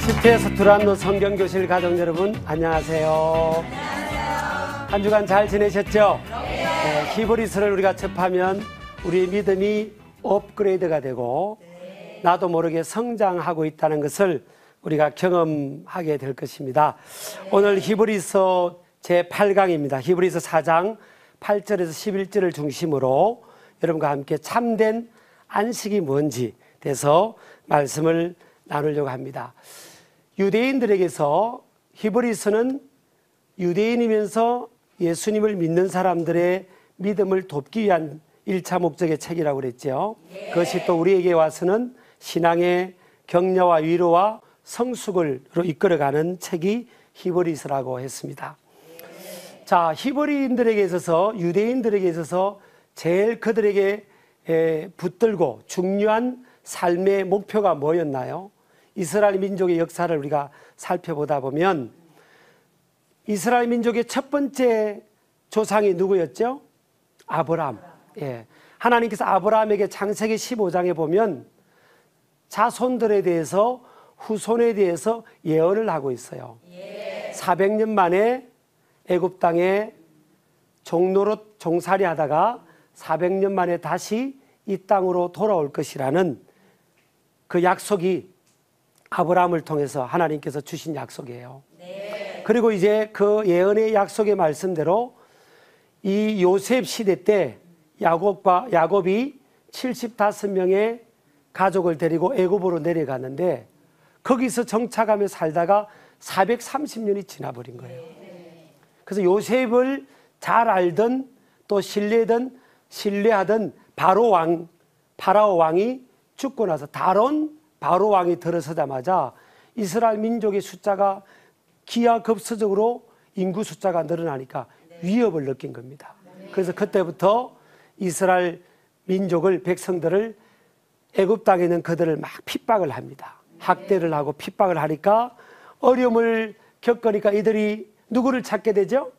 10회 서투란노 성경교실 가족 여러분 안녕하세요. 한 주간 잘 지내셨죠? 히브리서를 우리가 접하면 우리의 믿음이 업그레이드가 되고 나도 모르게 성장하고 있다는 것을 우리가 경험하게 될 것입니다. 오늘 히브리서 제8강입니다. 히브리서 4장 8절에서 11절을 중심으로 여러분과 함께 참된 안식이 뭔지 대해서 말씀을 나누려고 합니다. 유대인들에게서 히브리서는 유대인이면서 예수님을 믿는 사람들의 믿음을 돕기 위한 1차 목적의 책이라고 그랬죠. 그것이 또 우리에게 와서는 신앙의 격려와 위로와 성숙으로 이끌어가는 책이 히브리서라고 했습니다. 자, 히브리인들에게 있어서, 유대인들에게 있어서 제일 그들에게 붙들고 중요한 삶의 목표가 뭐였나요? 이스라엘 민족의 역사를 우리가 살펴보다 보면 이스라엘 민족의 첫 번째 조상이 누구였죠? 아브라함. 하나님께서 아브라함에게 창세기 15장에 보면 자손들에 대해서, 후손에 대해서 예언을 하고 있어요. 400년 만에 애굽 땅에 종노릇 종살이 하다가 400년 만에 다시 이 땅으로 돌아올 것이라는 그 약속이 아브라함을 통해서 하나님께서 주신 약속이에요. 그리고 이제 그 예언의 약속의 말씀대로 이 요셉 시대 때 야곱이 75명의 가족을 데리고 애굽으로 내려갔는데 거기서 정착하며 살다가 430년이 지나버린 거예요. 그래서 요셉을 잘 알던 또 신뢰하던 파라오 왕이 죽고 나서 다론 바로 왕이 들어서자마자 이스라엘 민족의 숫자가 기하급수적으로 인구 숫자가 늘어나니까 위협을 느낀 겁니다. 그래서 그때부터 이스라엘 민족을, 백성들을 애굽 땅에 있는 그들을 막 핍박을 합니다. 학대를 하고 핍박을 하니까 어려움을 겪으니까 이들이 누구를 찾게 되죠?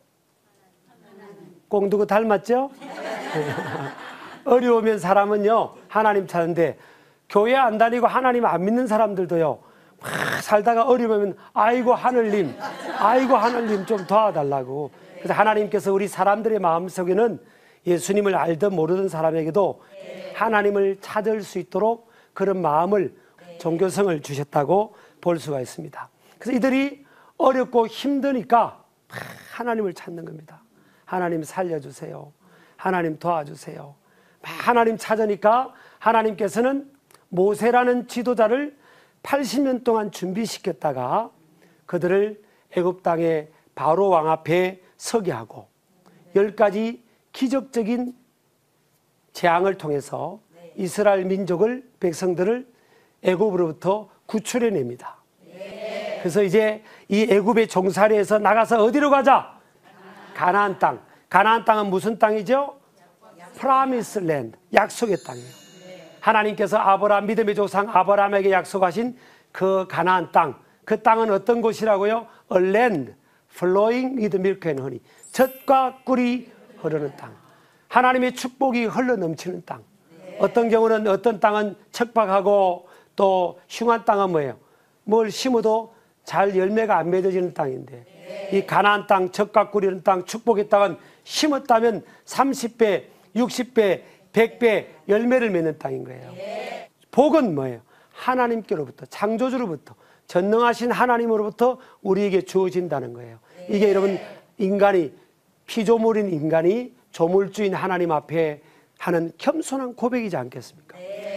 꼭 누구 닮았죠? 어려우면 사람은요 하나님 찾는데 교회 안 다니고 하나님 안 믿는 사람들도요 막 살다가 어려우면 아이고 하늘님 좀 도와달라고. 그래서 하나님께서 우리 사람들의 마음속에는 예수님을 알든 모르던 사람에게도 하나님을 찾을 수 있도록 그런 마음을, 종교성을 주셨다고 볼 수가 있습니다. 그래서 이들이 어렵고 힘드니까 하나님을 찾는 겁니다. 하나님 살려주세요, 하나님 도와주세요. 하나님 찾으니까 하나님께서는 모세라는 지도자를 80년 동안 준비시켰다가 그들을 애굽 땅의 바로 왕 앞에 서게 하고 10가지 기적적인 재앙을 통해서 이스라엘 민족을, 백성들을 애굽으로부터 구출해냅니다. 그래서 이제 이 애굽의 종살이에서 나가서 어디로 가자? 가나안 땅. 가나안 땅은 무슨 땅이죠? 프라미스 랜드, 약속의 땅이에요. 하나님께서 아브라함, 믿음의 조상 아브라함에게 약속하신 그 가나안 땅, 그 땅은 어떤 곳이라고요? A land flowing with milk and honey. 젖과 꿀이 흐르는 땅. 하나님의 축복이 흘러 넘치는 땅. 어떤 경우는 어떤 땅은 척박하고 또 흉한 땅은 뭐예요? 뭘 심어도 잘 열매가 안 맺어지는 땅인데 이 가나안 땅, 젖과 꿀이 흐르는 땅, 축복의 땅은 심었다면 30배, 60배, 100배 열매를 맺는 땅인 거예요. 복은 뭐예요? 하나님께로부터, 창조주로부터, 전능하신 하나님으로부터 우리에게 주어진다는 거예요. 이게 여러분 인간이, 피조물인 인간이 조물주인 하나님 앞에 하는 겸손한 고백이지 않겠습니까?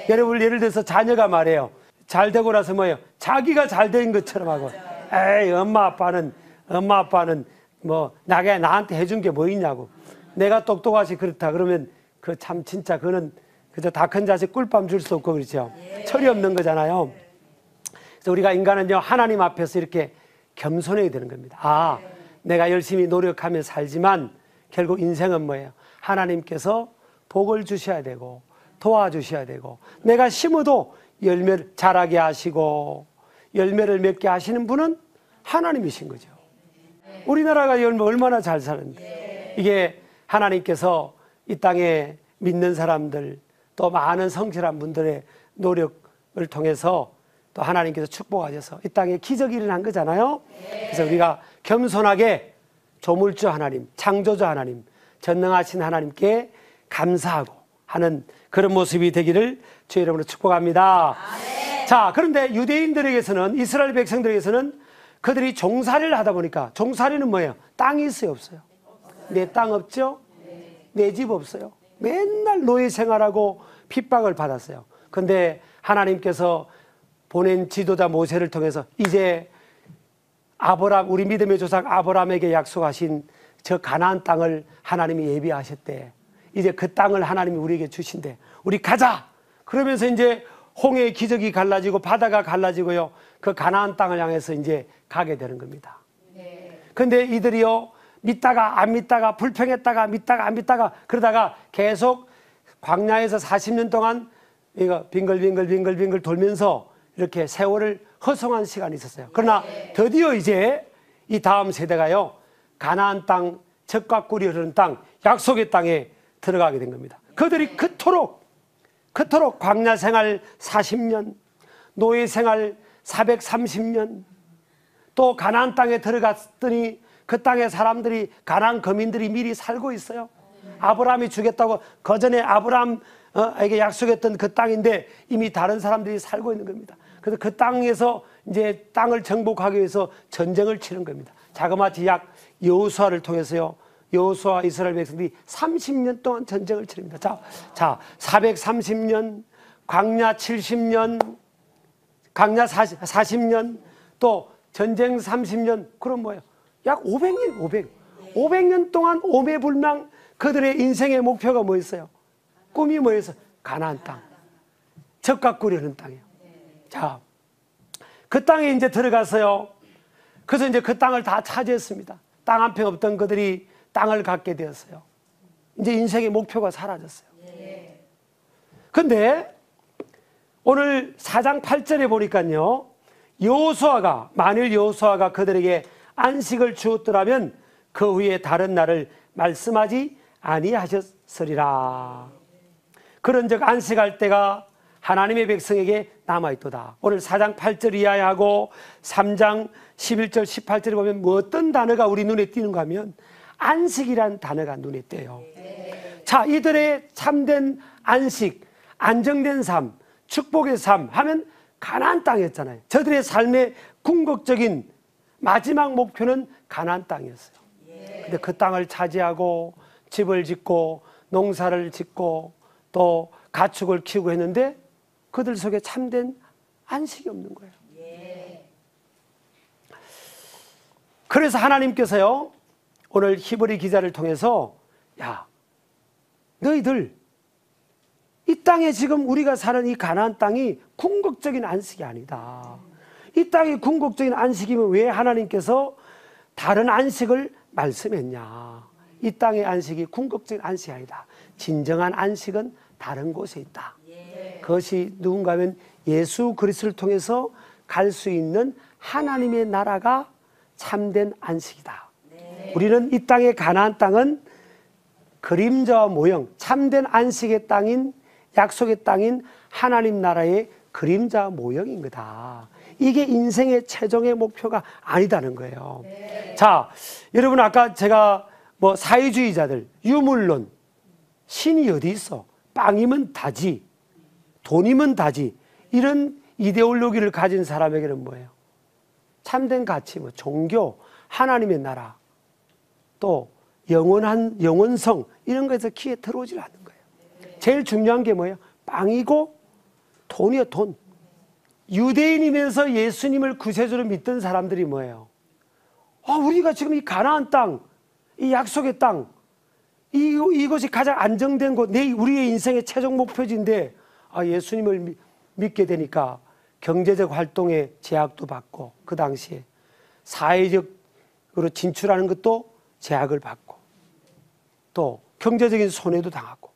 여러분 예를 들어서 자녀가 말해요. 잘 되고 나서 뭐예요? 자기가 잘 된 것처럼 하고, 에이 엄마 아빠는 뭐 나한테 해준 게 뭐 있냐고, 내가 똑똑하지 그렇다 그러면 그 참 진짜 그거는 그저 다 큰 자식 꿀밤 줄 수 없고 그렇죠. 철이 없는 거잖아요. 그래서 우리가 인간은요 하나님 앞에서 이렇게 겸손해야 되는 겁니다. 내가 열심히 노력하며 살지만 결국 인생은 뭐예요? 하나님께서 복을 주셔야 되고 도와주셔야 되고 내가 심어도 열매를 자라게 하시고 열매를 맺게 하시는 분은 하나님이신 거죠. 우리나라가 얼마나 잘 사는데 이게 하나님께서 이 땅에 믿는 사람들 또 많은 성실한 분들의 노력을 통해서 또 하나님께서 축복하셔서 이 땅에 기적이 일어난 거잖아요. 그래서 우리가 겸손하게 조물주 하나님, 창조주 하나님, 전능하신 하나님께 감사하고 하는 그런 모습이 되기를 주의 이름으로 축복합니다. 자, 그런데 유대인들에게서는, 이스라엘 백성들에게서는 그들이 종살이를 하다 보니까, 종살이는 뭐예요? 땅이 있어요, 없어요? 내 땅 없죠? 내 집 없어요? 맨날 노예 생활하고 핍박을 받았어요. 그런데 하나님께서 보낸 지도자 모세를 통해서 이제 아브람, 우리 믿음의 조상 아브람에게 약속하신 저 가나안 땅을 하나님이 예비하셨대. 이제 그 땅을 하나님이 우리에게 주신대. 우리 가자! 그러면서 이제 홍해의 기적이 갈라지고 바다가 갈라지고요. 그 가나안 땅을 향해서 이제 가게 되는 겁니다. 근데 이들이요, 믿다가 안 믿다가, 불평했다가 믿다가 안 믿다가, 그러다가 계속 광야에서 40년 동안 이거 빙글빙글 돌면서 이렇게 세월을 허송한 시간이 있었어요. 그러나 드디어 이제 이 다음 세대가요, 가나안 땅, 젖과 꿀이 흐르는 땅, 약속의 땅에 들어가게 된 겁니다. 그들이 그토록 광야 생활 40년, 노예 생활 430년, 또 가나안 땅에 들어갔더니 그 땅에 사람들이, 가나안 거민들이 미리 살고 있어요. 아브라함이 주겠다고 그전에 아브라함에게 약속했던 그 땅인데 이미 다른 사람들이 살고 있는 겁니다. 그래서 그 땅에서 이제 땅을 정복하기 위해서 전쟁을 치는 겁니다. 자그마치 약 여호수아를 통해서요, 여호수아 이스라엘 백성들이 30년 동안 전쟁을 치릅니다. 자, 430년, 광야 70년, 광야 40년, 또 전쟁 30년, 그럼 뭐예요? 약 500년, 500년 동안 오매불망 그들의 인생의 목표가 뭐였어요? 꿈이 뭐였어요? 가나안 땅, 젖과 꿀이 흐르는 땅이에요. 자, 그 땅에 이제 들어가서요, 그래서 이제 그 땅을 다 차지했습니다. 땅 한 평 없던 그들이 땅을 갖게 되었어요. 이제 인생의 목표가 사라졌어요. 근데 오늘 4장 8절에 보니까요, 만일 여호수아가 그들에게 안식을 주었더라면 그 후에 다른 날을 말씀하지 아니하셨으리라. 그런즉 안식할 때가 하나님의 백성에게 남아있도다. 오늘 4장 8절 이하하고 3장 11절 18절에 보면 뭐 어떤 단어가 우리 눈에 띄는가 하면 안식이란 단어가 눈에 띄어요. 자, 이들의 참된 안식, 안정된 삶, 축복의 삶 하면 가나안 땅이었잖아요. 저들의 삶의 궁극적인 마지막 목표는 가나안 땅이었어요. 근데 그 땅을 차지하고 집을 짓고 농사를 짓고 또 가축을 키우고 했는데 그들 속에 참된 안식이 없는 거예요. 그래서 하나님께서요, 오늘 히브리 기자를 통해서, 야, 너희들 이 땅에 지금 우리가 사는 이 가나안 땅이 궁극적인 안식이 아니다. 이 땅이 궁극적인 안식이면 왜 하나님께서 다른 안식을 말씀했냐? 이 땅의 안식이 궁극적인 안식이 아니다. 진정한 안식은 다른 곳에 있다. 그것이 누군가 하면 예수 그리스도를 통해서 갈 수 있는 하나님의 나라가 참된 안식이다. 우리는 이 땅의 가나안 땅은 그림자와 모형, 참된 안식의 땅인, 약속의 땅인 하나님 나라의 그림자 모형인 거다. 이게 인생의 최종의 목표가 아니다는 거예요. 자, 여러분 아까 제가 뭐 사회주의자들, 유물론, 신이 어디 있어? 빵이면 다지, 돈이면 다지, 이런 이데올로기를 가진 사람에게는 뭐예요? 참된 가치, 뭐 종교, 하나님의 나라, 또 영원한 영원성, 이런 거에서 귀에 들어오질 않는 거예요. 제일 중요한 게 뭐예요? 빵이고 돈이요, 돈. 유대인이면서 예수님을 구세주로 믿던 사람들이 뭐예요? 우리가 지금 이 가나안 땅, 이 약속의 땅, 이것이 가장 안정된 곳, 우리의 인생의 최종 목표지인데, 예수님을 믿게 되니까 경제적 활동에 제약도 받고, 그 당시에 사회적으로 진출하는 것도 제약을 받고, 또 경제적인 손해도 당하고,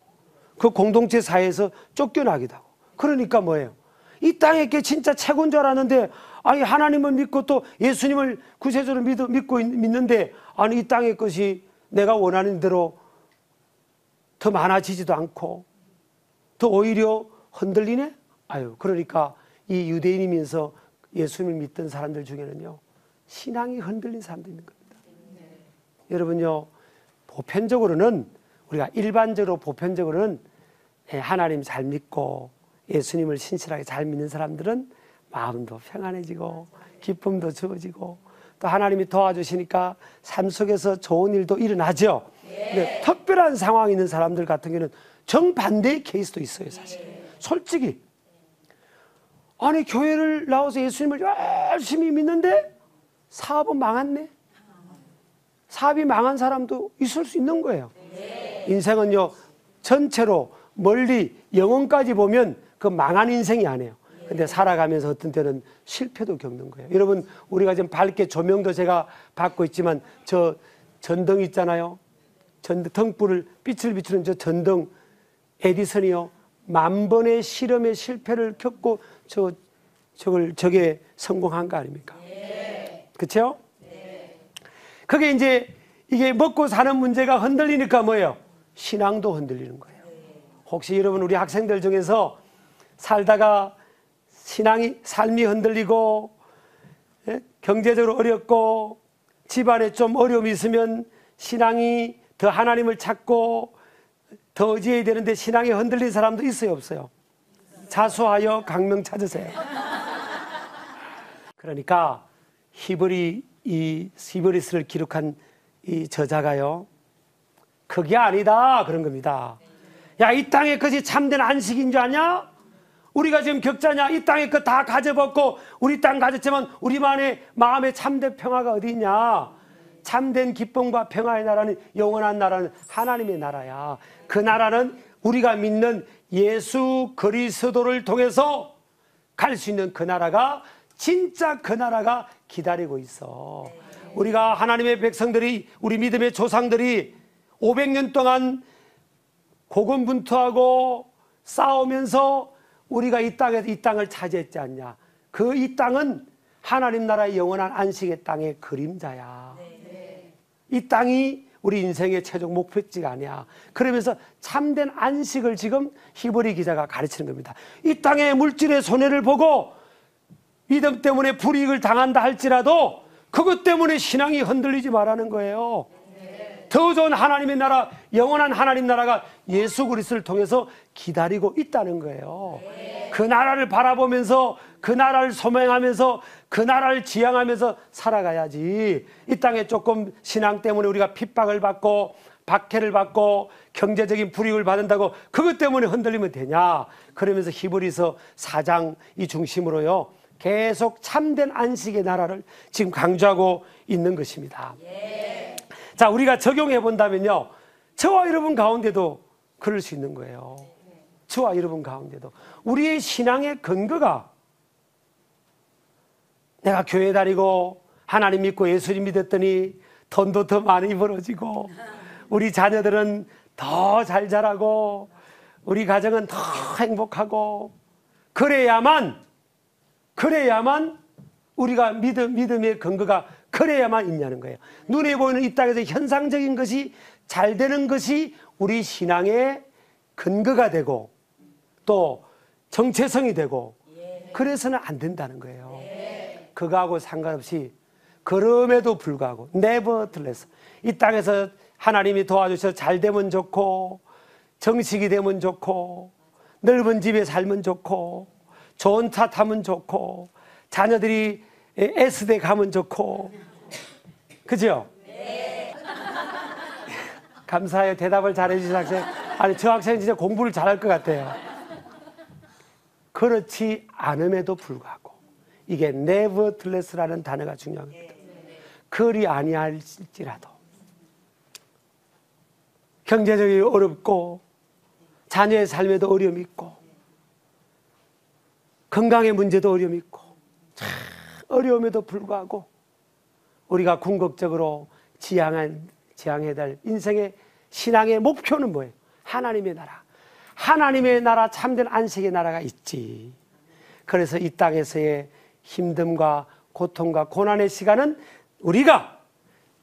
그 공동체 사회에서 쫓겨나기도 하고. 그러니까 뭐예요? 이 땅에 게 진짜 최고인 줄 알았는데, 하나님을 믿고 또 예수님을 구세주로 믿는데, 이 땅의 것이 내가 원하는 대로 더 많아지지도 않고 더 오히려 흔들리네? 그러니까 이 유대인이면서 예수님을 믿던 사람들 중에는요, 신앙이 흔들린 사람도 있는 겁니다. 여러분요, 보편적으로는 우리가 일반적으로 보편적으로는 하나님 잘 믿고 예수님을 신실하게 잘 믿는 사람들은 마음도 평안해지고 기쁨도 주어지고 또 하나님이 도와주시니까 삶 속에서 좋은 일도 일어나죠. 근데 특별한 상황이 있는 사람들 같은 경우는 정반대의 케이스도 있어요, 사실. 솔직히 아니 교회를 나와서 예수님을 열심히 믿는데 사업은 망했네. 사업이 망한 사람도 있을 수 있는 거예요. 인생은요, 전체로 멀리 영혼까지 보면 그 망한 인생이 아니에요. 근데 살아가면서 어떤 때는 실패도 겪는 거예요. 여러분, 우리가 지금 밝게 조명도 제가 받고 있지만 저 전등 있잖아요. 등불을 빛을 비추는 저 전등, 에디슨이요, 10,000번의 실험의 실패를 겪고 저게 성공한 거 아닙니까? 그렇죠? 그게 이제 이게 먹고 사는 문제가 흔들리니까 뭐예요? 신앙도 흔들리는 거예요. 혹시 여러분 우리 학생들 중에서 살다가 삶이 흔들리고 경제적으로 어렵고 집안에 좀 어려움이 있으면 신앙이 더 하나님을 찾고 더 의지해야 되는데 신앙이 흔들린 사람도 있어요, 없어요? 자수하여 강명 찾으세요. 그러니까 히브리스를 기록한 이 저자가요, 그게 아니다 그런 겁니다. 야, 이 땅의 것이 참된 안식인 줄 아냐? 우리가 지금 격자냐? 이 땅의 것 다 가져먹고 우리 땅 가졌지만 우리만의 마음에 참된 평화가 어디 있냐? 참된 기쁨과 평화의 나라는, 영원한 나라는 하나님의 나라야. 그 나라는 우리가 믿는 예수 그리스도를 통해서 갈 수 있는 그 나라가, 진짜 그 나라가 기다리고 있어. 우리가 하나님의 백성들이, 우리 믿음의 조상들이 500년 동안 고군분투하고 싸우면서 우리가 이 땅을 차지했지 않냐. 그 이 땅은 하나님 나라의 영원한 안식의 땅의 그림자야. 이 땅이 우리 인생의 최종 목표지가 아니야. 그러면서 참된 안식을 지금 히브리 기자가 가르치는 겁니다. 이 땅의 물질의 손해를 보고 믿음 때문에 불이익을 당한다 할지라도 그것 때문에 신앙이 흔들리지 말라는 거예요. 더 좋은 하나님의 나라, 영원한 하나님 나라가 예수 그리스도를 통해서 기다리고 있다는 거예요. 그 나라를 바라보면서, 그 나라를 소명하면서, 그 나라를 지향하면서 살아가야지. 이 땅에 조금 신앙 때문에 우리가 핍박을 받고 박해를 받고 경제적인 불이익을 받는다고 그것 때문에 흔들리면 되냐. 그러면서 히브리서 4장 이 중심으로요, 계속 참된 안식의 나라를 지금 강조하고 있는 것입니다. 자, 우리가 적용해 본다면요, 저와 여러분 가운데도 그럴 수 있는 거예요. 저와 여러분 가운데도 우리의 신앙의 근거가, 내가 교회 다니고 하나님 믿고 예수님 믿었더니 돈도 더 많이 벌어지고 우리 자녀들은 더 잘 자라고 우리 가정은 더 행복하고 그래야만 우리가 믿음의 근거가 그래야만 있냐는 거예요. 눈에 보이는 이 땅에서 현상적인 것이 잘 되는 것이 우리 신앙의 근거가 되고 또 정체성이 되고 그래서는 안 된다는 거예요. 그거하고 상관없이, 그럼에도 불구하고 nevertheless 이 땅에서 하나님이 도와주셔서 잘 되면 좋고 정식이 되면 좋고 넓은 집에 살면 좋고 좋은 차 타면 좋고 자녀들이 S대 가면 좋고, 그죠? 감사해요. 대답을 잘해주신 학생. 아니, 저 학생은 진짜 공부를 잘할 것 같아요. 그렇지 않음에도 불구하고 이게 nevertheless라는 단어가 중요합니다. 그리 아니할지라도 경제적으로 어렵고 자녀의 삶에도 어려움이 있고 건강의 문제도 어려움이 있고 어려움에도 불구하고 우리가 궁극적으로 지향해야 될 인생의 신앙의 목표는 뭐예요? 하나님의 나라. 하나님의 나라, 참된 안식의 나라가 있지. 그래서 이 땅에서의 힘듦과 고통과 고난의 시간은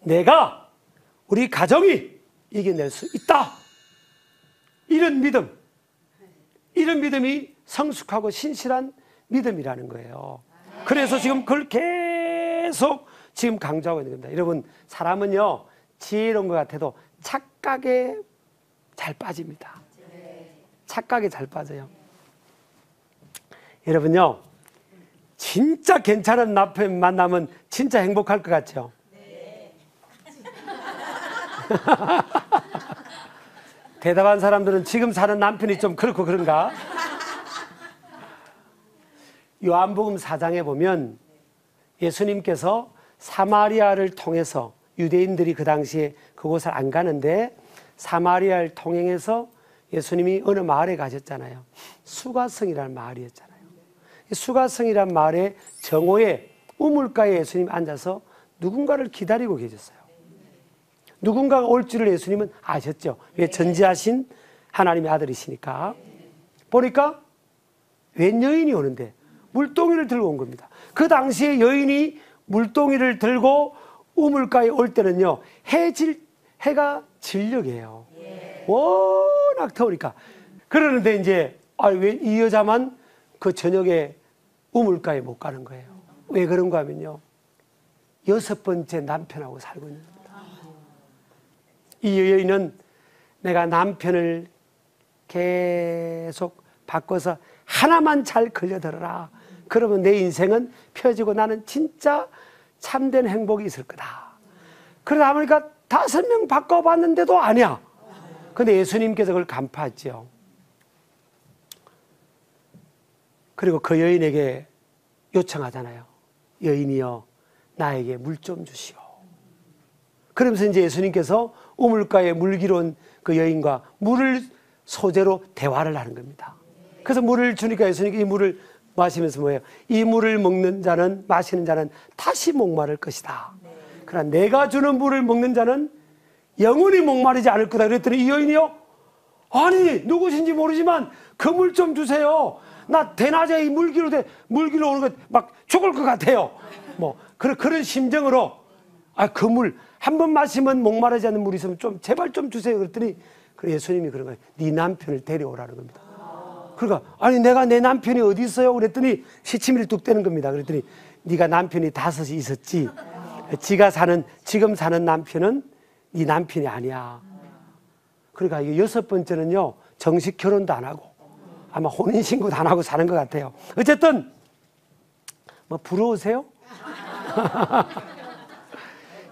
내가, 우리 가정이 이겨낼 수 있다. 이런 믿음이 성숙하고 신실한 믿음이라는 거예요. 그래서 지금 그걸 계속 지금 강조하고 있는 겁니다. 여러분, 사람은요, 지혜로운 것 같아도 착각에 잘 빠집니다. 착각에 잘 빠져요. 여러분요, 진짜 괜찮은 남편 만나면 진짜 행복할 것 같죠? 대답한 사람들은 지금 사는 남편이 좀 그렇고 그런가? 요한복음 4장에 보면 예수님께서 사마리아를 통해서, 유대인들이 그 당시에 그곳을 안 가는데 사마리아를 통행해서 예수님이 어느 마을에 가셨잖아요. 수가성이라는 마을이었잖아요. 수가성이라는 마을의 정오에 우물가에 예수님이 앉아서 누군가를 기다리고 계셨어요. 누군가가 올 줄을 예수님은 아셨죠. 왜? 전지하신 하나님의 아들이시니까. 보니까 웬 여인이 오는데 물동이를 들고 온 겁니다. 그 당시에 여인이 물동이를 들고 우물가에 올 때는요, 해가 진력이에요. 워낙 더우니까. 그러는데 이제 왜 이 여자만 그 저녁에 우물가에 못 가는 거예요. 왜 그런가 하면요, 6번째 남편하고 살고 있는 겁니다. 이 여인은 내가 남편을 계속 바꿔서 하나만 잘 걸려들어라. 그러면 내 인생은 펴지고 나는 진짜 참된 행복이 있을 거다. 그러다 보니까 5명 바꿔봤는데도 아니야. 근데 예수님께서 그걸 간파했죠. 그리고 그 여인에게 요청하잖아요. 여인이여, 나에게 물 좀 주시오. 그러면서 이제 예수님께서 우물가에 물기로 온 그 여인과 물을 소재로 대화를 하는 겁니다. 그래서 물을 주니까 예수님이 이 물을 마시면서 뭐예요? 이 물을 먹는 자는, 마시는 자는 다시 목마를 것이다. 그러나 내가 주는 물을 먹는 자는 영원히 목마르지 않을 거다. 그랬더니 이 여인이요, 아니 누구신지 모르지만 그 물 좀 주세요. 나 대낮에 이 물기로 오는 거 막 죽을 것 같아요. 뭐 그런 심정으로, 그 물 한 번 마시면 목마르지 않는 물이 있으면 좀 제발 좀 주세요. 그랬더니 예수님이 그런 거예요. 네 남편을 데려오라는 겁니다. 그러니까 아니 내가 내 남편이 어디 있어요? 그랬더니 시치미를 뚝 떼는 겁니다. 그랬더니 네가 남편이 5이 있었지. 지금 사는 남편은 네 남편이 아니야. 그러니까 이 6번째는요, 정식 결혼도 안 하고 아마 혼인신고도 안 하고 사는 것 같아요. 어쨌든 뭐 부러우세요?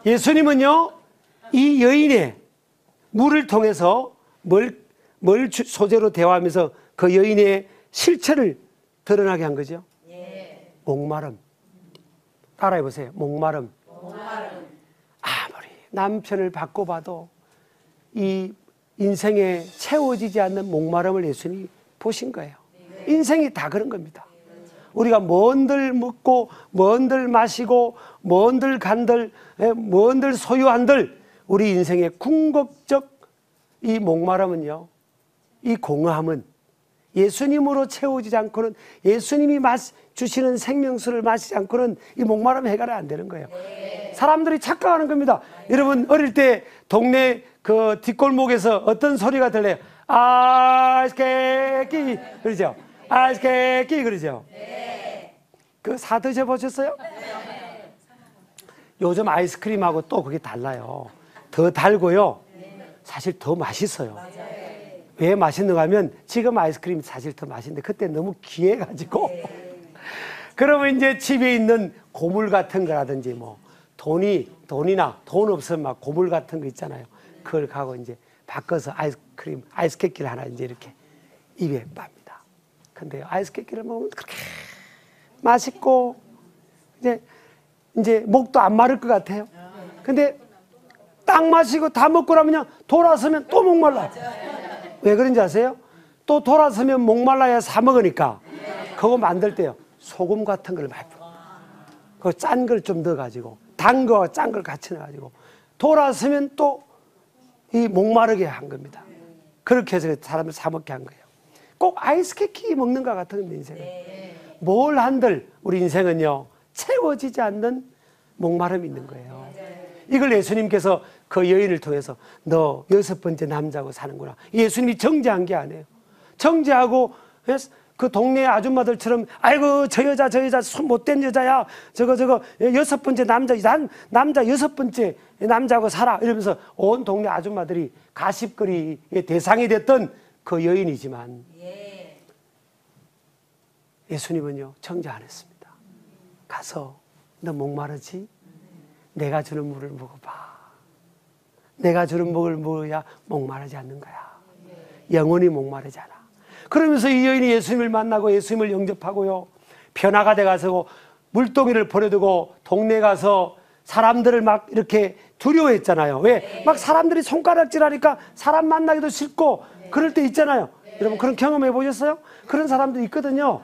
예수님은요, 이 여인의 물을 통해서 뭘 소재로 대화하면서 그 여인의 실체를 드러나게 한 거죠. 목마름. 따라해보세요. 목마름. 아무리 남편을 바꿔봐도 이 인생에 채워지지 않는 목마름을 예수님이 보신 거예요. 인생이 다 그런 겁니다. 우리가 뭔들 먹고 뭔들 마시고 뭔들 간들 뭔들 소유한들 우리 인생의 궁극적 이 목마름은요, 이 공허함은 예수님으로 채워지지 않고는, 예수님이 주시는 생명수를 마시지 않고는 이 목마름 해결이 안 되는 거예요. 사람들이 착각하는 겁니다. 여러분, 어릴 때 동네 그 뒷골목에서 어떤 소리가 들려요? 아이스케이크 그러죠? 아이스케이크 그러죠? 그 사 드셔보셨어요? 요즘 아이스크림하고 또 그게 달라요. 더 달고요, 사실 더 맛있어요. 왜 맛있는가 하면 지금 아이스크림이 사실 더 맛있는데 그때 너무 귀해가지고 그러면 이제 집에 있는 고물 같은 거라든지 뭐 돈이나 돈 없으면 막 고물 같은 거 있잖아요. 그걸 가고 이제 바꿔서 아이스케이크를 하나 이제 이렇게 입에 빱니다. 근데 아이스케이크를 먹으면 그렇게 맛있고 이제 목도 안 마를 것 같아요. 근데 딱 마시고 다 먹고 나면 돌아서면 또 목말라요. 왜 그런지 아세요? 또 돌아서면 목말라야 사 먹으니까 그거 만들 때요, 소금 같은 걸 많이 그 짠 걸 좀 넣어가지고 단 거와 짠 걸 같이 넣어가지고 돌아서면 또 이 목마르게 한 겁니다. 그렇게 해서 사람을 사 먹게 한 거예요. 꼭 아이스케이크 먹는 것 같은 겁니다. 인생은 뭘 한들 우리 인생은요, 채워지지 않는 목마름이 있는 거예요. 이걸 예수님께서 그 여인을 통해서 너 6번째 남자하고 사는구나. 예수님이 정죄한 게 아니에요. 정죄하고 그 동네 아줌마들처럼 아이고 저 여자 못된 여자야, 저거 여섯 번째 남자, 남자 여섯 번째 남자하고 살아, 이러면서 온 동네 아줌마들이 가십거리의 대상이 됐던 그 여인이지만 예수님은요 정죄 안 했습니다. 가서 너 목마르지? 내가 주는 물을 먹어봐. 내가 주는 물을 먹어야 목마르지 않는 거야. 영원히 목마르지 않아. 그러면서 이 여인이 예수님을 만나고 예수님을 영접하고요, 변화가 돼가서 물동이를 버려두고 동네 가서 사람들을 막 이렇게 두려워했잖아요. 왜? 막 사람들이 손가락질하니까 사람 만나기도 싫고 그럴 때 있잖아요. 여러분 그런 경험 해보셨어요? 그런 사람도 있거든요.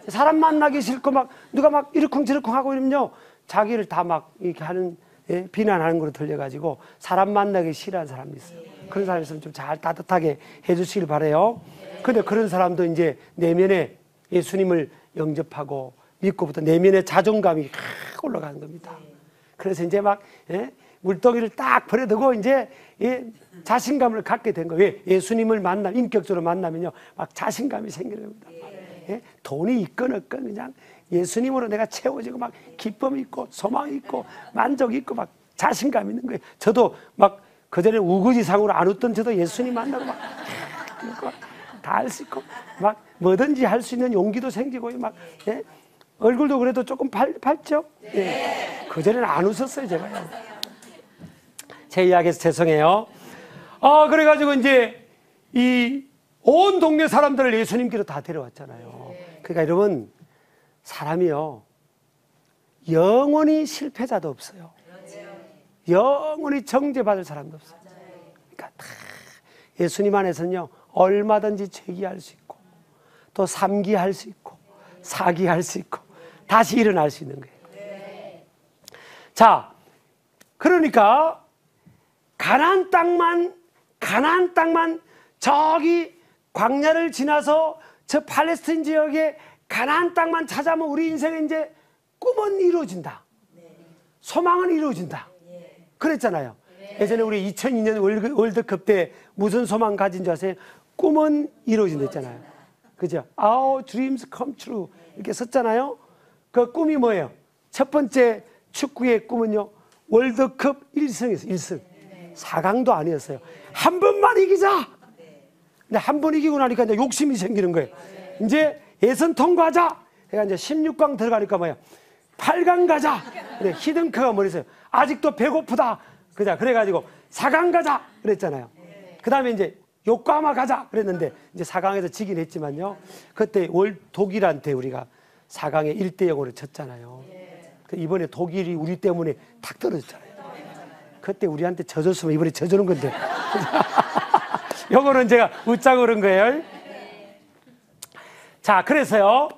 사람 만나기 싫고 막 누가 막 이러쿵저러쿵 하고 이러면요, 자기를 다 막 이렇게 하는, 비난하는 걸로 들려가지고 사람 만나기 싫어하는 사람이 있어요. 그런 사람이 있으면 좀 잘 따뜻하게 해주시길 바라요. 근데 그런 사람도 이제 내면에 예수님을 영접하고 믿고부터 내면의 자존감이 확 올라가는 겁니다. 그래서 이제 막 물동이를 딱 버려두고 이제 자신감을 갖게 된 거예요. 왜? 예수님을 인격적으로 만나면요 막 자신감이 생기는 겁니다. 돈이 있건 없건 그냥 예수님으로 내가 채워지고 막 기쁨이 있고 소망이 있고 만족이 있고 막 자신감 있는 거예요. 저도 막 그전에 우거지상으로 안 웃던 저도 예수님 만나고 막 다 할 수 있고 막 뭐든지 할 수 있는 용기도 생기고 막 얼굴도 그래도 조금 밝죠? 그전에는 안 웃었어요 제가요. 제 이야기에서 죄송해요. 그래가지고 이제 이 온 동네 사람들을 예수님께로 다 데려왔잖아요. 그러니까 여러분 사람이요 영원히 실패자도 없어요. 영원히 정죄받을 사람도 없어요. 그러니까 다 예수님 안에서는요 얼마든지 죄기할 수 있고 또 삼기할 수 있고 사기할 수 있고 다시 일어날 수 있는 거예요. 자, 그러니까 가나안 땅만 저기 광야를 지나서 저 팔레스타인 지역에 가나안 땅만 찾아오면 우리 인생에 이제 꿈은 이루어진다. 소망은 이루어진다. 그랬잖아요. 예전에 우리 2002년 월드컵 때 무슨 소망 가진 줄 아세요? 꿈은 이루어진다 했잖아요. 그죠? Our dreams come true 이렇게 썼잖아요. 그 꿈이 뭐예요? 첫 번째 축구의 꿈은요 월드컵 1승이었어요. 1승 4강도 아니었어요. 한 번만 이기자. 근데 한 번 이기고 나니까 이제 욕심이 생기는 거예요. 이제 예선 통과하자. 그러니까 이제 16강 들어가니까 뭐예요? 8강 가자. 근데 히든크가 뭐랬어요? 아직도 배고프다. 그자 그래가지고 4강 가자 그랬잖아요. 그 다음에 이제 요코하마 가자 그랬는데 이제 4강에서 지긴 했지만요. 그때 독일한테 우리가 4강에 1대0으로 졌잖아요. 이번에 독일이 우리 때문에 탁 떨어졌잖아요. 그때 우리한테 져줬으면 이번에 져주는 건데. 요거는 제가 웃자고 그런 거예요. 자, 그래서요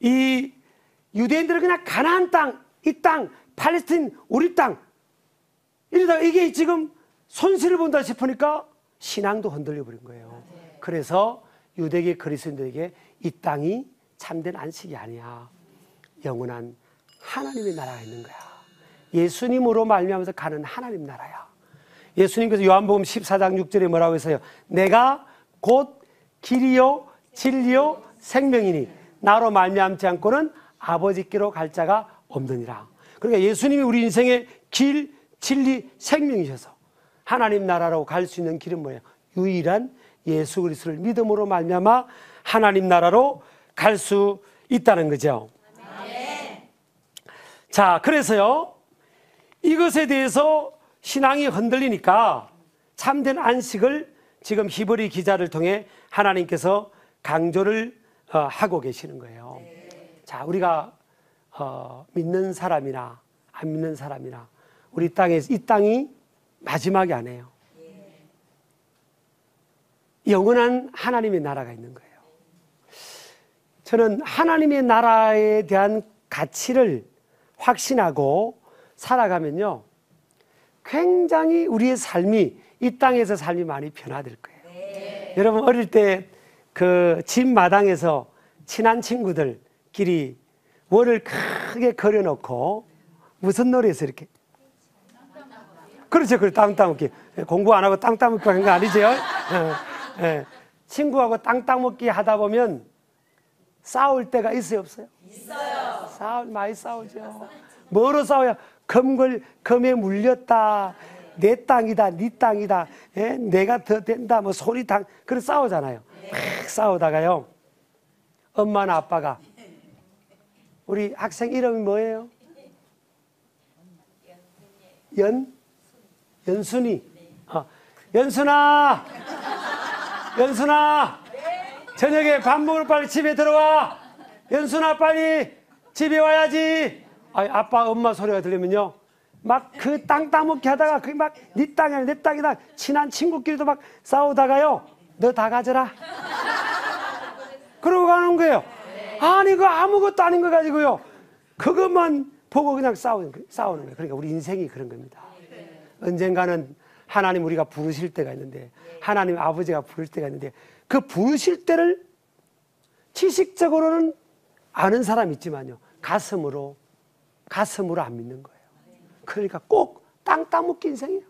이 유대인들은 그냥 가나안 땅, 이 땅, 팔레스타인 우리 땅 이러다가 이게 지금 손실을 본다 싶으니까 신앙도 흔들려 버린 거예요. 그래서 유대계 그리스도인들에게 이 땅이 참된 안식이 아니야. 영원한 하나님의 나라가 있는 거야. 예수님으로 말미암아서 가는 하나님 나라야. 예수님께서 요한복음 14장 6절에 뭐라고 했어요? 내가 곧 길이요 진리요 생명이니 나로 말미암지 않고는 아버지께로 갈 자가 없느니라. 그러니까 예수님이 우리 인생의 길, 진리, 생명이셔서 하나님 나라로 갈 수 있는 길은 뭐예요? 유일한 예수 그리스도를 믿음으로 말미암아 하나님 나라로 갈 수 있다는 거죠. 자, 그래서요 이것에 대해서 신앙이 흔들리니까 참된 안식을 지금 히브리 기자를 통해 하나님께서 강조를 하고 계시는 거예요. 자, 우리가 믿는 사람이나 안 믿는 사람이나 우리 이 땅이 마지막이 아니에요. 영원한 하나님의 나라가 있는 거예요. 저는 하나님의 나라에 대한 가치를 확신하고 살아가면요 굉장히 우리의 삶이 이 땅에서 삶이 많이 변화될 거예요. 여러분 어릴 때 그 집 마당에서 친한 친구들끼리 월을 크게 그려놓고 무슨 놀이에서 이렇게 그렇죠. 땅 따먹기. 공부 안 하고 땅 따먹기 하는 거 아니죠? 친구하고 땅 따먹기 하다 보면 싸울 때가 있어요, 없어요? 있어요. 많이 싸우죠. 뭐로 싸워요? 금에 물렸다. 내 땅이다, 네 땅이다. 예? 내가 더 된다. 뭐 손이 그래 싸우잖아요. 막 싸우다가요. 엄마나 아빠가 우리 학생 이름이 뭐예요? 연순이. 연순아, 저녁에 밥 먹으러 빨리 집에 들어와. 연순아, 빨리 집에 와야지. 아빠, 엄마 소리가 들리면요, 막 그 땅 따먹기 하다가 그게 막 네 땅이야, 내 땅이다. 친한 친구끼리도 막 싸우다가요, 너 다 가져라. 그러고 가는 거예요. 아니, 그거 아무것도 아닌 거 가지고요, 그것만 보고 그냥 싸우는 거예요. 그러니까 우리 인생이 그런 겁니다. 언젠가는 하나님 우리가 부르실 때가 있는데, 하나님 아버지가 부를 때가 있는데, 그 부르실 때를 지식적으로는 아는 사람이 있지만요, 가슴으로 안 믿는 거예요. 그러니까 꼭 땅 따먹기 인생이에요.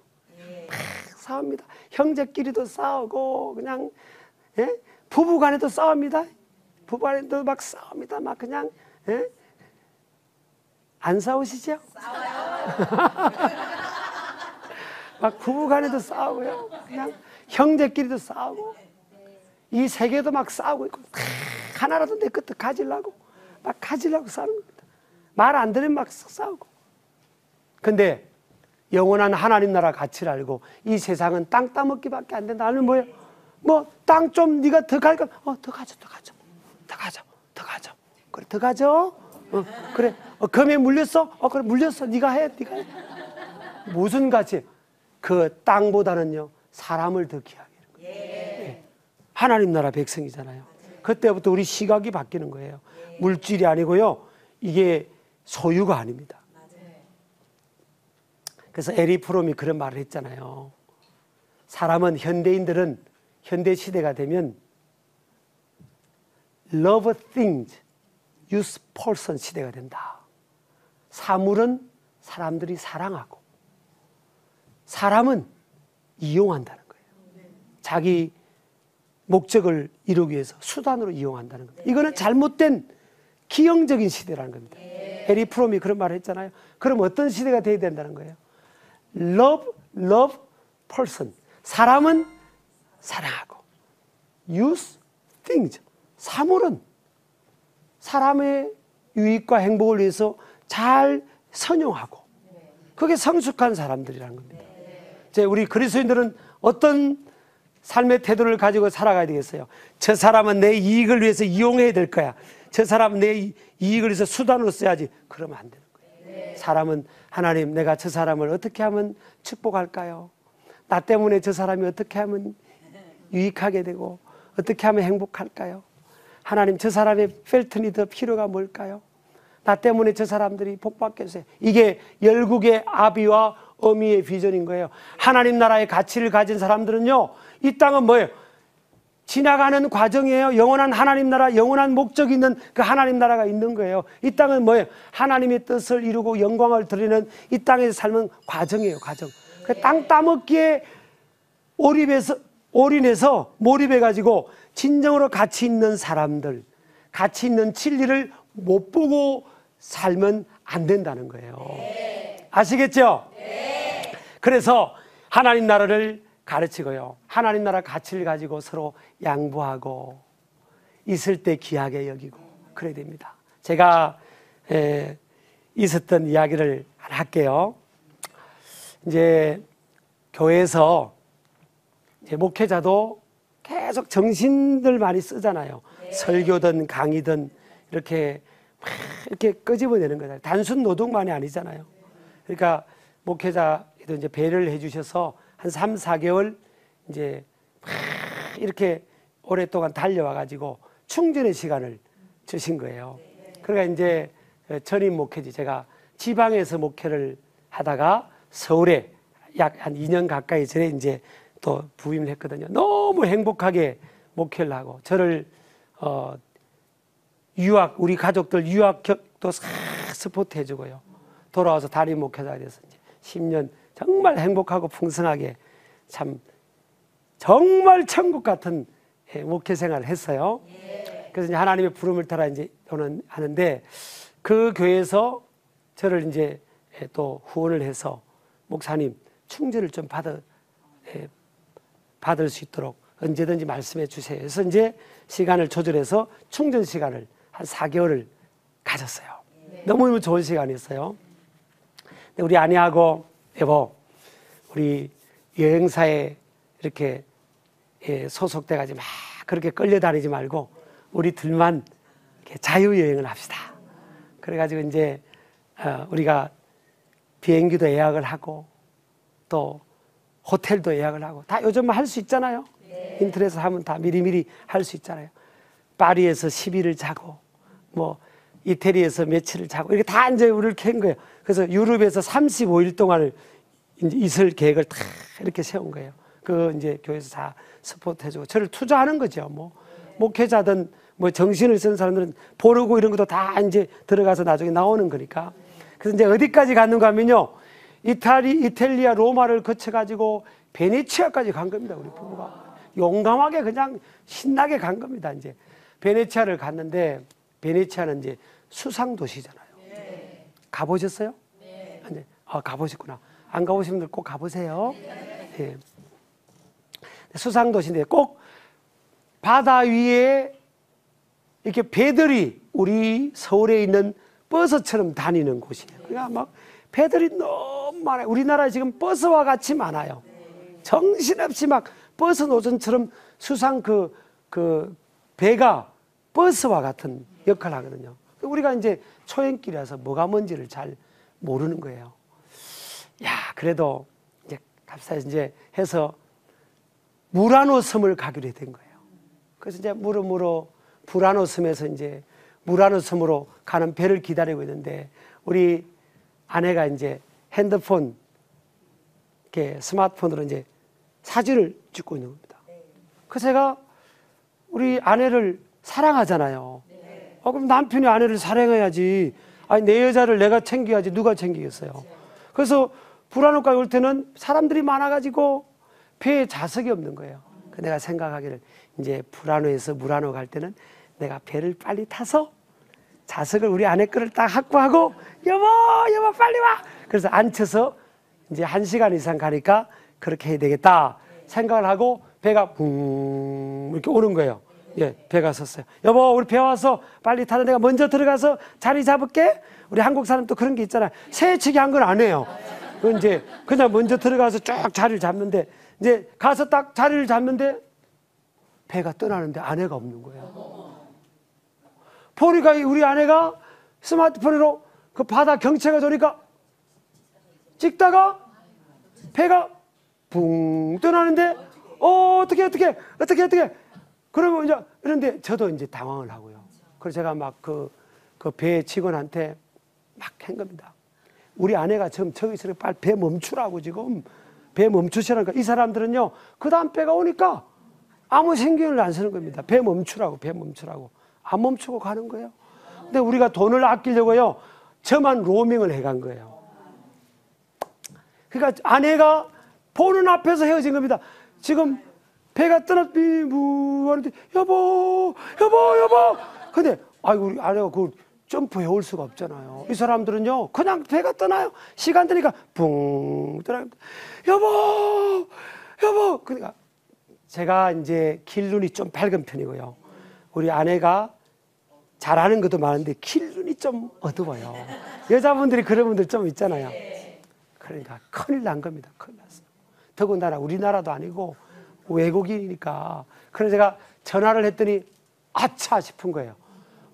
막 싸웁니다. 형제끼리도 싸우고, 그냥, 예? 부부간에도 싸웁니다. 부부간에도 막 싸웁니다. 막 그냥, 예? 안 싸우시죠? 막 부부간에도 싸우고요. 그냥 형제끼리도 싸우고, 이 세계도 막 싸우고 있고, 하나라도 내 것도 가지려고 싸우는 겁니다. 말 안 들으면 막 싸우고. 근데 영원한 하나님 나라 가치를 알고, 이 세상은 땅 따먹기밖에 안 된다. 아니면 뭐예요? 뭐 땅 좀 네가 더 갈까? 더 가져. 그래, 더 가져. 그래. 금에 물렸어? 그래, 물렸어. 네가 해. 무슨 가치? 그 땅보다는요, 사람을 더 귀하게 하는 거예요. 네. 하나님 나라 백성이잖아요. 그때부터 우리 시각이 바뀌는 거예요. 물질이 아니고요, 이게 소유가 아닙니다. 그래서 에리 프롬이 그런 말을 했잖아요. 사람은, 현대인들은 현대 시대가 되면 love things, use person 시대가 된다. 사물은 사람들이 사랑하고, 사람은 이용한다는 거예요. 자기 목적을 이루기 위해서 수단으로 이용한다는 겁니다. 이거는 잘못된 기형적인 시대라는 겁니다. 에리 프롬이 그런 말을 했잖아요. 그럼 어떤 시대가 돼야 된다는 거예요? Love person. 사람은 사랑하고, use things. 사물은 사람의 유익과 행복을 위해서 잘 선용하고, 그게 성숙한 사람들이라는 겁니다. 이제 우리 그리스도인들은 어떤 삶의 태도를 가지고 살아가야 되겠어요? 저 사람은 내 이익을 위해서 이용해야 될 거야. 저 사람은 내 이익을 위해서 수단으로 써야지. 그러면 안 되는 거예요. 사람은, 하나님, 내가 저 사람을 어떻게 하면 축복할까요? 나 때문에 저 사람이 어떻게 하면 유익하게 되고, 어떻게 하면 행복할까요? 하나님, 저 사람의 펠튼이 더 필요가 뭘까요? 나 때문에 저 사람들이 복받게 해주세요. 이게 열국의 아비와 어미의 비전인 거예요. 하나님 나라의 가치를 가진 사람들은요, 이 땅은 뭐예요? 지나가는 과정이에요. 영원한 하나님 나라, 영원한 목적이 있는 그 하나님 나라가 있는 거예요. 이 땅은 뭐예요? 하나님의 뜻을 이루고 영광을 드리는 이 땅에서 삶은 과정이에요, 과정. 땅 따먹기에 올인해서 몰입해가지고 진정으로 가치 있는 사람들, 가치 있는 진리를 못 보고 살면 안 된다는 거예요. 아시겠죠? 그래서 하나님 나라를 가르치고요, 하나님 나라 가치를 가지고 서로 양보하고, 있을 때 귀하게 여기고 그래야 됩니다. 제가 있었던 이야기를 하나 할게요. 이제 교회에서 이제 목회자도 계속 정신들 많이 쓰잖아요. 설교든 강의든 이렇게 막 이렇게 끄집어내는 거잖아요. 단순 노동만이 아니잖아요. 그러니까 목회자도 이제 배려를 해주셔서 한 3, 4개월 이제 막 이렇게 오랫동안 달려와가지고 충전의 시간을 주신 거예요. 그러니까 이제 전임 목회지, 제가 지방에서 목회를 하다가 서울에 약 한 2년 가까이 전에 이제 또 부임을 했거든요. 너무 행복하게 목회를 하고, 저를 우리 가족들 유학도 스포트 해주고요. 돌아와서 담임 목회자가 돼서 이제 10년 정말 행복하고 풍성하게, 참 정말 천국 같은 목회 생활을 했어요. 그래서 이제 하나님의 부름을 따라 이제 하는데 그 교회에서 저를 이제 또 후원을 해서 목사님 충전을 좀 받을 수 있도록 언제든지 말씀해 주세요. 그래서 이제 시간을 조절해서 충전 시간을 한 4개월을 가졌어요. 너무너무 좋은 시간이었어요. 우리 아내하고 여보, 우리 여행사에 이렇게 소속돼가지고 막 그렇게 끌려다니지 말고 우리 둘만 이렇게 자유여행을 합시다. 그래가지고 이제 우리가 비행기도 예약을 하고 또 호텔도 예약을 하고 다 요즘 할 수 있잖아요. 인터넷에서 하면 다 미리미리 할 수 있잖아요. 파리에서 10일을 자고 뭐 이태리에서 며칠을 자고 이렇게 다 이제 우리를 캔 거예요. 그래서 유럽에서 35일 동안을 이제 있을 계획을 다 이렇게 세운 거예요. 그 이제 교회에서 다 스포트 해주고 저를 투자하는 거죠. 뭐 목회자든 뭐 정신을 쓰는 사람들은 보르고 이런 것도 다 이제 들어가서 나중에 나오는 거니까. 그래서 이제 어디까지 갔는가 하면요. 이탈리아 로마를 거쳐가지고 베네치아까지 간 겁니다. 우리 부부가. 용감하게 그냥 신나게 간 겁니다. 이제 베네치아를 갔는데 베네치아는 이제 수상 도시잖아요. 가보셨어요? 네. 가보셨구나. 안 가보신 분들 꼭 가보세요. 네. 수상 도시인데 꼭 바다 위에 이렇게 배들이 우리 서울에 있는 버스처럼 다니는 곳이에요. 그러니까 막 배들이 너무 많아요. 우리나라에 지금 버스와 같이 많아요. 정신없이 막 버스 노선처럼 수상 그 배가 버스와 같은 역할을 하거든요. 우리가 이제 초행길이라서 뭐가 뭔지를 잘 모르는 거예요. 야, 그래도 이제 갑시다 이제 해서 무라노 섬을 가기로 된 거예요. 그래서 이제 무르무르 무라노 섬에서 이제 무라노 섬으로 가는 배를 기다리고 있는데 우리 아내가 이제 핸드폰, 이렇게 스마트폰으로 이제 사진을 찍고 있는 겁니다. 그래서 제가 우리 아내를 사랑하잖아요. 그럼 남편이 아내를 사랑해야지. 아니, 내 여자를 내가 챙겨야지. 누가 챙기겠어요? 그래서 불안호까지 올 때는 사람들이 많아가지고 배에 좌석이 없는 거예요. 내가 생각하기를 이제 불안호에서 무라노 갈 때는 내가 배를 빨리 타서 좌석을 우리 아내 거를 딱 확보하고 여보 빨리 와. 그래서 앉혀서 이제 1시간 이상 가니까 그렇게 해야 되겠다 생각을 하고 배가 붕 이렇게 오는 거예요. 예, 배가 섰어요. 여보, 우리 배 와서 빨리 타는 내가 먼저 들어가서 자리 잡을게. 우리 한국 사람 또 그런 게 있잖아요. 새치기 한 건 안 해요. 그 이제 그냥 먼저 들어가서 쭉 자리를 잡는데 이제 가서 딱 자리를 잡는데 배가 떠나는데 아내가 없는 거예요. 보니까 우리 아내가 스마트폰으로 그 바다 경치가 좋으니까 찍다가 배가 붕 떠나는데 어떻게 그러면 이제 그런데 저도 이제 당황을 하고요. 그래서 제가 막 그 배 직원한테 막 한 겁니다. 우리 아내가 지금 저기서 빨리 배 멈추라고 지금 배 멈추시라니까 이 사람들은요 그 다음 배가 오니까 아무 신경을 안 쓰는 겁니다. 배 멈추라고 안 멈추고 가는 거예요. 근데 우리가 돈을 아끼려고요 저만 로밍을 해간 거예요. 그러니까 아내가 보는 앞에서 헤어진 겁니다. 지금 배가 떠났비무 하는데 여보. 근데 우리 아내가 그걸 점프해 올 수가 없잖아요. 이 사람들은요 그냥 배가 떠나요. 시간 되니까 붕 떠나요. 여보. 그러니까 제가 이제 길눈이 좀 밝은 편이고요. 우리 아내가 잘하는 것도 많은데 길눈이 좀 어두워요. 여자분들이 그런 분들 좀 있잖아요. 그러니까 큰일 난 겁니다. 큰일 났어요. 더군다나 우리나라도 아니고 외국인이니까. 그래서 제가 전화를 했더니 아차 싶은 거예요.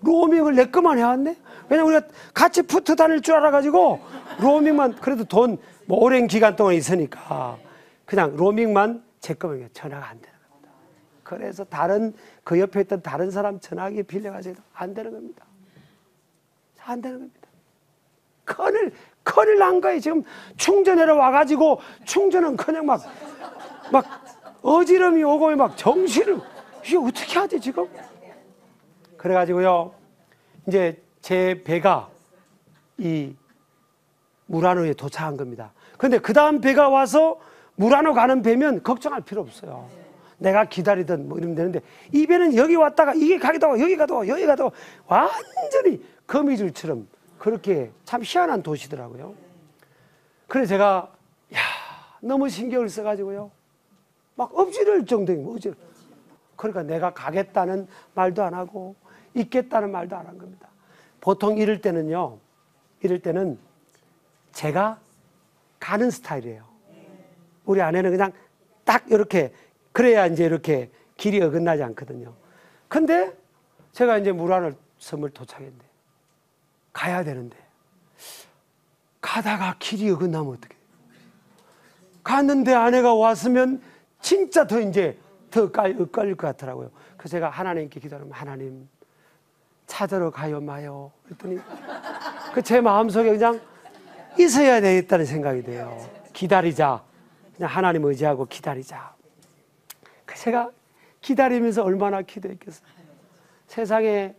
로밍을 내 것만 해왔네? 왜냐면 우리가 같이 붙어 다닐 줄 알아가지고 로밍만 그래도 돈 뭐 오랜 기간 동안 있으니까 그냥 로밍만 제 거면 전화가 안 되는 겁니다. 그래서 그 옆에 있던 다른 사람 전화기 빌려가지고 안 되는 겁니다. 안 되는 겁니다. 큰일 난 거예요. 지금 충전하러 와가지고 충전은 그냥 막 어지럼이 오고 막 정신을 이게 어떻게 하지 지금? 그래가지고요 이제 제 배가 이 무라노에 도착한 겁니다. 근데 그 다음 배가 와서 무라노 가는 배면 걱정할 필요 없어요. 내가 기다리든 뭐 이러면 되는데 이 배는 여기 왔다가 이게 가기도 하고 여기 가도 하고 여기 가도 하고 완전히 거미줄처럼 그렇게 참 희한한 도시더라고요. 그래서 제가 너무 신경을 써가지고요. 막 엎지를 정도인 거예요. 엎지를. 그러니까 내가 가겠다는 말도 안 하고 있겠다는 말도 안 한 겁니다. 보통 이럴 때는요. 이럴 때는 제가 가는 스타일이에요. 우리 아내는 그냥 딱 이렇게 그래야 이제 이렇게 길이 어긋나지 않거든요. 근데 제가 이제 무란을 섬을 도착했는데 가야 되는데 가다가 길이 어긋나면 어떡해? 갔는데 아내가 왔으면 진짜 더 이제 더 엇갈릴 것 같더라고요. 그래서 제가 하나님께 기도하면 하나님 찾으러 가요 마요 그랬더니 그 제 마음속에 그냥 있어야 되겠다는 생각이 돼요. 기다리자. 그냥 하나님 의지하고 기다리자. 제가 기다리면서 얼마나 기도했겠어요. 세상에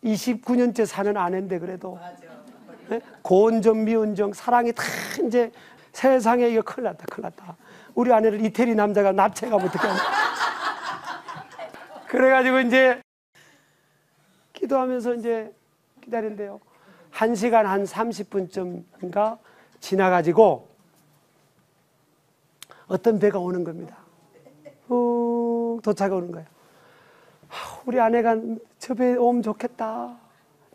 29년째 사는 아내인데 그래도 네? 고운정 미운정 사랑이 다 이제 세상에 이거 큰일 났다 큰일 났다. 우리 아내를 이태리 남자가 납치해가면 어떡하냐. 그래가지고 이제 기도하면서 이제 기다린대요. 1시간 한 30분쯤인가 지나가지고 어떤 배가 오는 겁니다. 도착이 오는 거예요. 우리 아내가 저 배에 오면 좋겠다.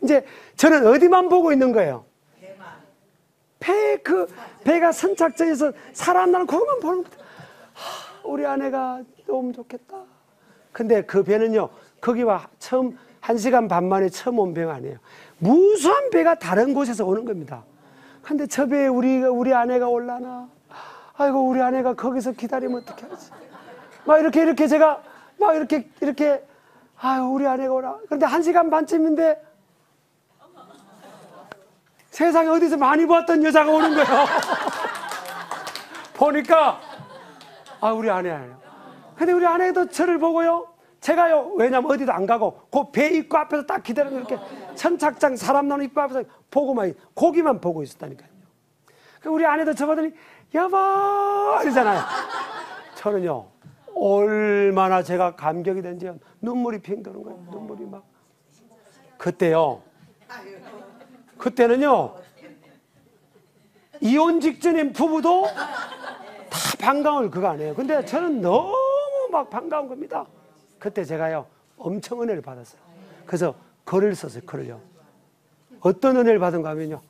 이제 저는 어디만 보고 있는 거예요? 배가 선착장에서 사람 나는 그것만 보는 거예요. 우리 아내가 오면 좋겠다. 근데 그 배는요, 거기와 처음 1시간 반 만에 처음 온 배가 아니에요. 무수한 배가 다른 곳에서 오는 겁니다. 근데 저 배에 우리 아내가 올라나? 아이고, 우리 아내가 거기서 기다리면 어떻게 하지? 막 이렇게 제가 막 이렇게 아유, 우리 아내가 오라. 그런데 1시간 반쯤인데 세상에 어디서 많이 봤던 여자가 오는 거예요. 보니까 우리 아내예요. 근데 우리 아내도 저를 보고요. 제가요, 왜냐면 어디도 안 가고 그 배 입구 앞에서 딱 기다리고 이렇게 선착장 사람 나오는 입구 앞에서 보고만 고기만 보고 있었다니까요. 우리 아내도 저 보더니 여보 이러잖아요. 저는요 얼마나 제가 감격이 된지 눈물이 핑 도는 거예요. 눈물이 막. 그때는요 이혼 직전인 부부도 다 반가울 그거 아니에요. 근데 저는 너무 막 반가운 겁니다. 그때 제가요 엄청 은혜를 받았어요. 그래서 글을 썼어요. 글을요. 어떤 은혜를 받은가 하면요,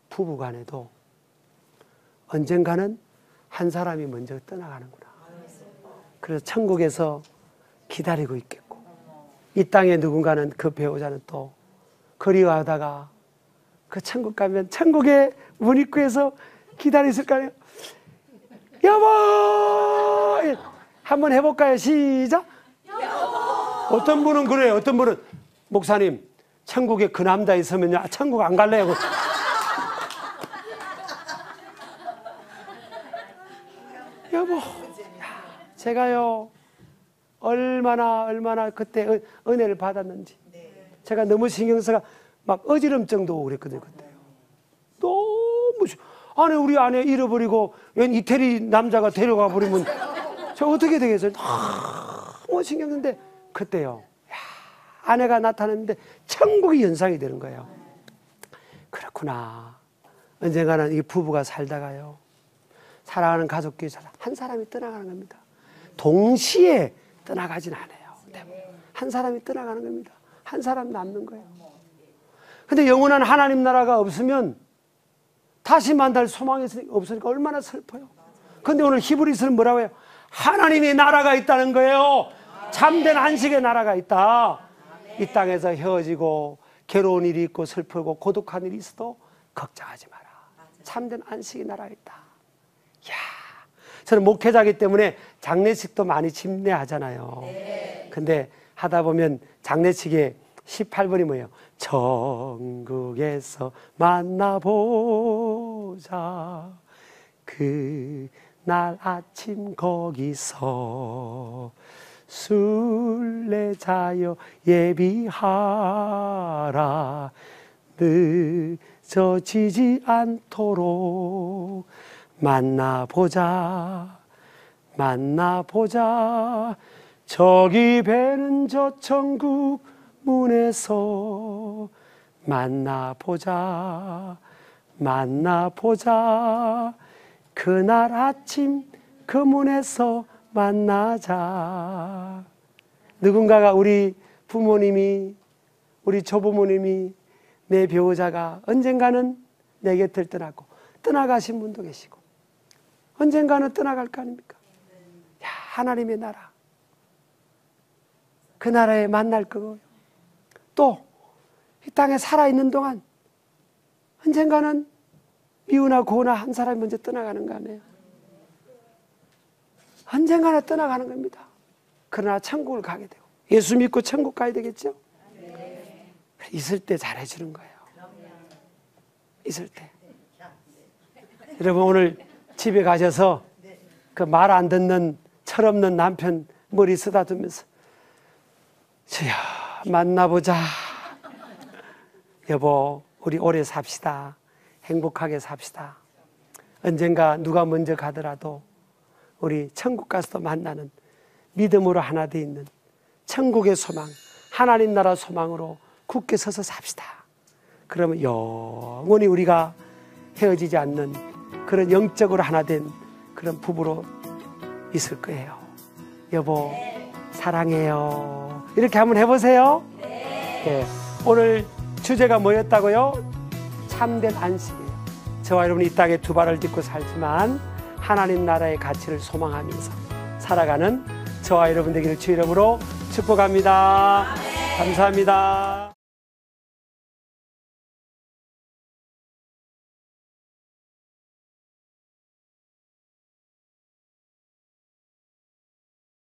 부부간에도 언젠가는 한 사람이 먼저 떠나가는구나. 그래서 천국에서 기다리고 있겠고 이 땅에 누군가는 그 배우자는 또 그리워하다가 그 천국 가면 천국의 문 입구에서 기다렸을까요? 여보! 한번 해볼까요? 시작! 여보! 어떤 분은 그래요. 어떤 분은 목사님 천국에 그 남자 있으면요 천국 안 갈래요. 여보, 제가요 얼마나 그때 은혜를 받았는지 제가 너무 신경 써가 막 어지럼증도 오고 그랬거든요. 그때요. 너무 아니 우리 아내 잃어버리고 웬 이태리 남자가 데려가 버리면 저 어떻게 되겠어요? 너무 신경 쓰는데 그때요 아내가 나타났는데 천국이 연상이 되는 거예요. 그렇구나. 언젠가는 이 부부가 살다가요 사랑하는 가족끼리 한 사람이 떠나가는 겁니다. 동시에 떠나가진 않아요. 한 사람이 떠나가는 겁니다. 한 사람 남는 거예요. 근데 영원한 하나님 나라가 없으면 다시 만날 소망이 없으니까 얼마나 슬퍼요. 근데 오늘 히브리서는 뭐라고 해요? 하나님의 나라가 있다는 거예요. 참된 안식의 나라가 있다. 이 땅에서 헤어지고 괴로운 일이 있고 슬프고 고독한 일이 있어도 걱정하지 마라. 참된 안식의 나라가 있다. 이야, 저는 목회자이기 때문에 장례식도 많이 집례하잖아요. 근데 하다 보면 장례식에 18번이 뭐예요? 천국에서 만나보자. 그날 아침 거기서 순례자여 예비하라. 늦어지지 않도록 만나보자. 만나보자. 저기 배는 저 천국 문에서 만나보자. 만나보자. 그날 아침 그 문에서 만나자. 누군가가 우리 부모님이, 우리 조부모님이, 내 배우자가 언젠가는 내 곁을 떠나고 떠나가신 분도 계시고 언젠가는 떠나갈 거 아닙니까? 야, 하나님의 나라, 그 나라에 만날 거고요. 또 이 땅에 살아있는 동안 언젠가는 미우나 고우나 한 사람이 먼저 떠나가는 거 아니에요? 언젠가는 떠나가는 겁니다. 그러나 천국을 가게 되고 예수 믿고 천국 가야 되겠죠? 있을 때 잘해주는 거예요. 있을 때. 여러분 오늘 집에 가셔서 그 말 안 듣는 철없는 남편 머리 쓰다듬으면서 주여 만나보자. 여보 우리 오래 삽시다. 행복하게 삽시다. 언젠가 누가 먼저 가더라도 우리 천국 가서도 만나는 믿음으로 하나 되어 있는 천국의 소망, 하나님 나라 소망으로 굳게 서서 삽시다. 그러면 영원히 우리가 헤어지지 않는 그런 영적으로 하나 된 그런 부부로 있을 거예요. 여보 사랑해요. 이렇게 한번 해보세요. 네. 오늘 주제가 뭐였다고요? 참된 안식이에요. 저와 여러분이 이 땅에 두 발을 딛고 살지만 하나님 나라의 가치를 소망하면서 살아가는 저와 여러분 되기를 주 이름으로 축복합니다. 감사합니다.